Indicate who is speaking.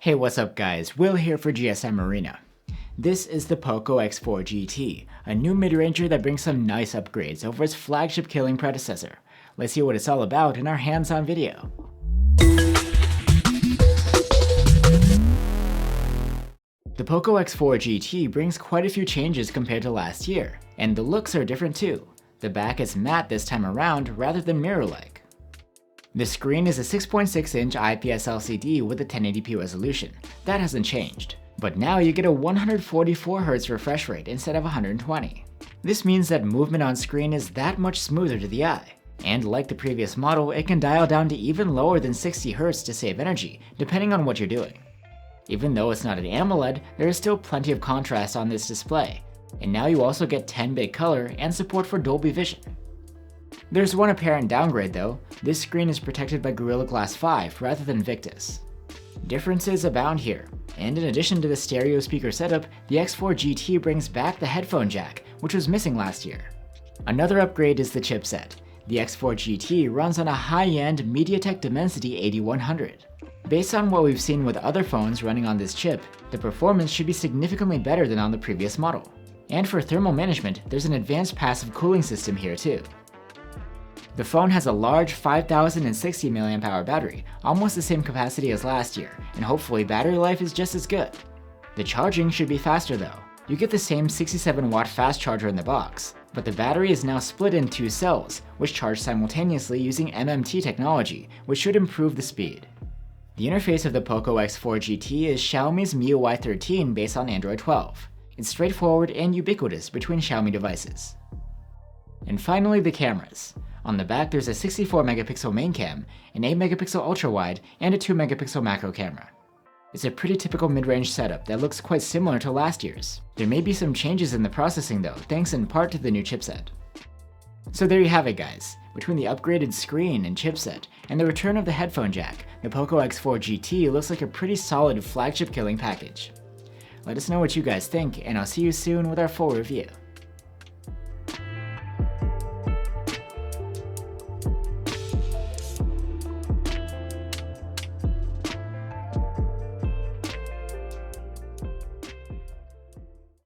Speaker 1: Hey, what's up guys, Will here for GSM Arena. This is the Poco X4 GT, a new mid-ranger that brings some nice upgrades over its flagship killing predecessor. Let's see what it's all about in our hands-on video. The Poco X4 GT brings quite a few changes compared to last year, and the looks are different too. The back is matte this time around rather than mirror-like. The screen is a 6.6-inch IPS LCD with a 1080p resolution. That hasn't changed. But now you get a 144Hz refresh rate instead of 120. This means that movement on screen is that much smoother to the eye. And like the previous model, it can dial down to even lower than 60Hz to save energy, depending on what you're doing. Even though it's not an AMOLED, there is still plenty of contrast on this display. And now you also get 10-bit color and support for Dolby Vision. There's one apparent downgrade though. This screen is protected by Gorilla Glass 5 rather than Victus. Differences abound here, and in addition to the stereo speaker setup, the X4 GT brings back the headphone jack, which was missing last year. Another upgrade is the chipset. The X4 GT runs on a high-end Mediatek Dimensity 8100. Based on what we've seen with other phones running on this chip, the performance should be significantly better than on the previous model. And for thermal management, there's an advanced passive cooling system here too. The phone has a large 5060 mAh battery, almost the same capacity as last year, and hopefully battery life is just as good. The charging should be faster though. You get the same 67-watt fast charger in the box, but the battery is now split in two cells, which charge simultaneously using MMT technology, which should improve the speed. The interface of the Poco X4 GT is Xiaomi's MIUI 13 based on Android 12. It's straightforward and ubiquitous between Xiaomi devices. And finally, the cameras. On the back, there's a 64-megapixel main cam, an 8-megapixel ultra-wide, and a 2-megapixel macro camera. It's a pretty typical mid-range setup that looks quite similar to last year's. There may be some changes in the processing though, thanks in part to the new chipset. So there you have it guys. Between the upgraded screen and chipset, and the return of the headphone jack, the Poco X4 GT looks like a pretty solid flagship killing package. Let us know what you guys think, and I'll see you soon with our full review.